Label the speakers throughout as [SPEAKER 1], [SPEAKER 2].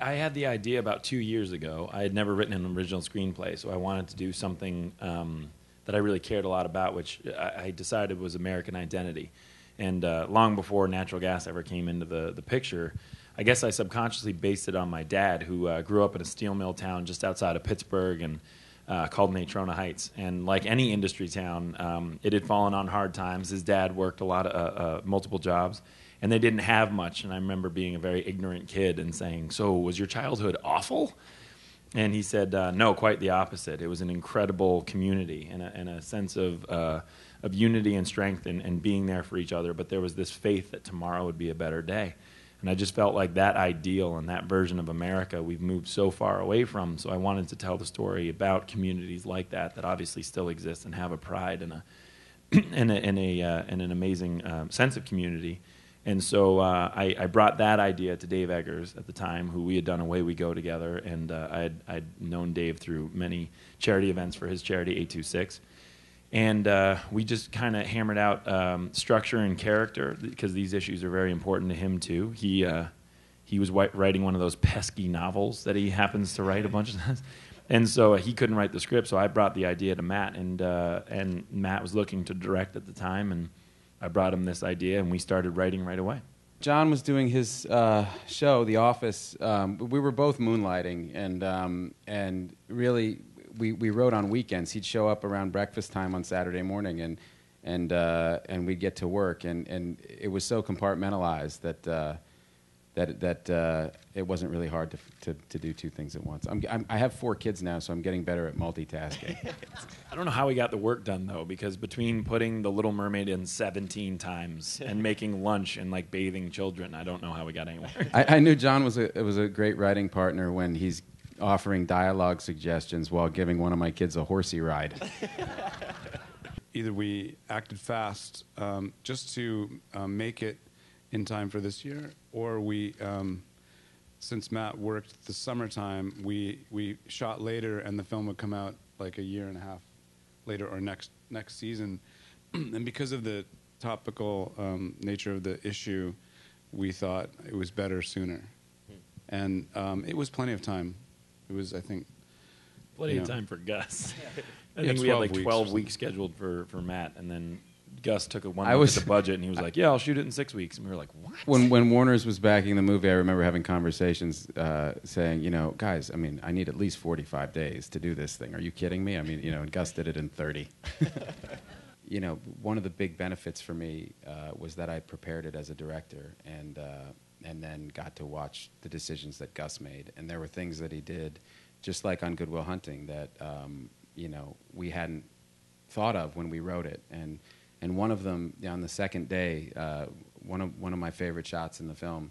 [SPEAKER 1] I had the idea about 2 years ago. I had never written an original screenplay, so I wanted to do something that I really cared a lot about, which I decided was American identity. And long before natural gas ever came into the picture, I guess I subconsciously based it on my dad, who grew up in a steel mill town just outside of Pittsburgh and called Natrona Heights. And like any industry town, it had fallen on hard times. His dad worked a lot of multiple jobs, and they didn't have much. And I remember being a very ignorant kid and saying, "So was your childhood awful?" And he said, "No, quite the opposite. It was an incredible community and a sense of unity and strength and being there for each other. But there was this faith that tomorrow would be a better day." And I just felt like that ideal and that version of America we've moved so far away from. So I wanted to tell the story about communities like that obviously still exist and have a pride and an amazing sense of community. And so I brought that idea to Dave Eggers at the time, who we had done Away We Go together, and I'd known Dave through many charity events for his charity, 826. And we just kind of hammered out structure and character, because these issues are very important to him too. He was writing one of those pesky novels that he happens to write a bunch of times, and so he couldn't write the script. So I brought the idea to Matt, and Matt was looking to direct at the time, and I brought him this idea, and we started writing right away.
[SPEAKER 2] John was doing his show, The Office. We were both moonlighting, and really. We wrote on weekends. He'd show up around breakfast time on Saturday morning, and we'd get to work, and it was so compartmentalized that it wasn't really hard to do two things at once. I have 4 kids now, so I'm getting better at multitasking.
[SPEAKER 1] I don't know how we got the work done though, because between putting The Little Mermaid in 17 times and making lunch and like bathing children, I don't know how we got anywhere.
[SPEAKER 2] I knew John was a great writing partner when he's offering dialogue suggestions while giving one of my kids a horsey ride.
[SPEAKER 3] Either we acted fast just to make it in time for this year, or we, since Matt worked the summertime, we shot later, and the film would come out like a year and a half later or next season. And because of the topical nature of the issue, we thought it was better sooner. And it was plenty of time. It was, I think...
[SPEAKER 1] Plenty of time for Gus. I think we had like 12 weeks scheduled for Matt, and then Gus took one look at the budget, and he was like, "Yeah, I'll shoot it in 6 weeks." And we were like, "What?"
[SPEAKER 2] When Warner's was backing the movie, I remember having conversations saying, guys, I mean, I need at least 45 days to do this thing. Are you kidding me? I mean, and Gus did it in 30. One of the big benefits for me was that I prepared it as a director, and then got to watch the decisions that Gus made. And there were things that he did, just like on Good Will Hunting, that we hadn't thought of when we wrote it. And one of them, on the second day, one of my favorite shots in the film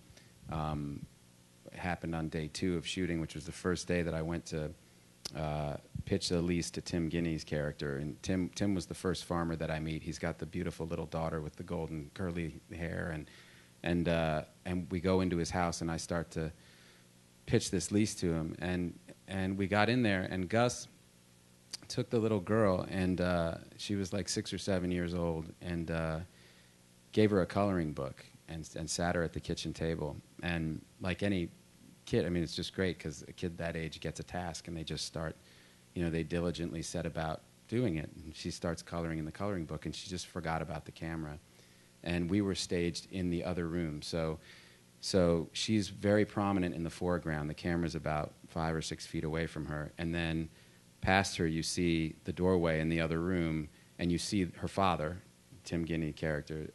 [SPEAKER 2] happened on day 2 of shooting, which was the first day that I went to pitch the lease to Tim Guinea's character. And Tim was the first farmer that I meet. He's got the beautiful little daughter with the golden curly hair, and we go into his house, and I start to pitch this lease to him, and we got in there, and Gus took the little girl, and she was like 6 or 7 years old, and gave her a coloring book and sat her at the kitchen table. And like any kid, I mean, it's just great because a kid that age gets a task, and they just start, they diligently set about doing it. And she starts coloring in the coloring book, and she just forgot about the camera. And we were staged in the other room. So she's very prominent in the foreground. The camera's about 5 or 6 feet away from her. And then past her, you see the doorway in the other room, and you see her father, Tim Guinea character,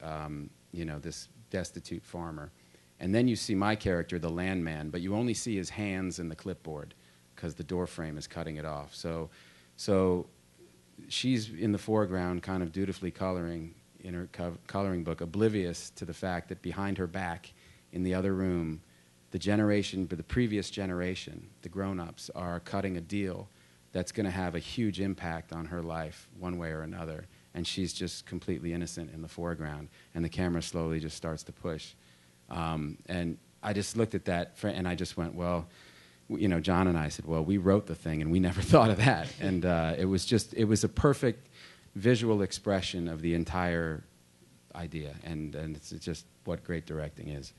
[SPEAKER 2] this destitute farmer. And then you see my character, the landman, but you only see his hands and the clipboard because the door frame is cutting it off. So she's in the foreground, kind of dutifully coloring in her coloring book, oblivious to the fact that behind her back in the other room, the previous generation, the grown-ups, are cutting a deal that's going to have a huge impact on her life one way or another. And she's just completely innocent in the foreground. And the camera slowly just starts to push. And I just looked at that, and I just went, well, John and I said, well, we wrote the thing, and we never thought of that. And it was a perfect visual expression of the entire idea. And it's just what great directing is.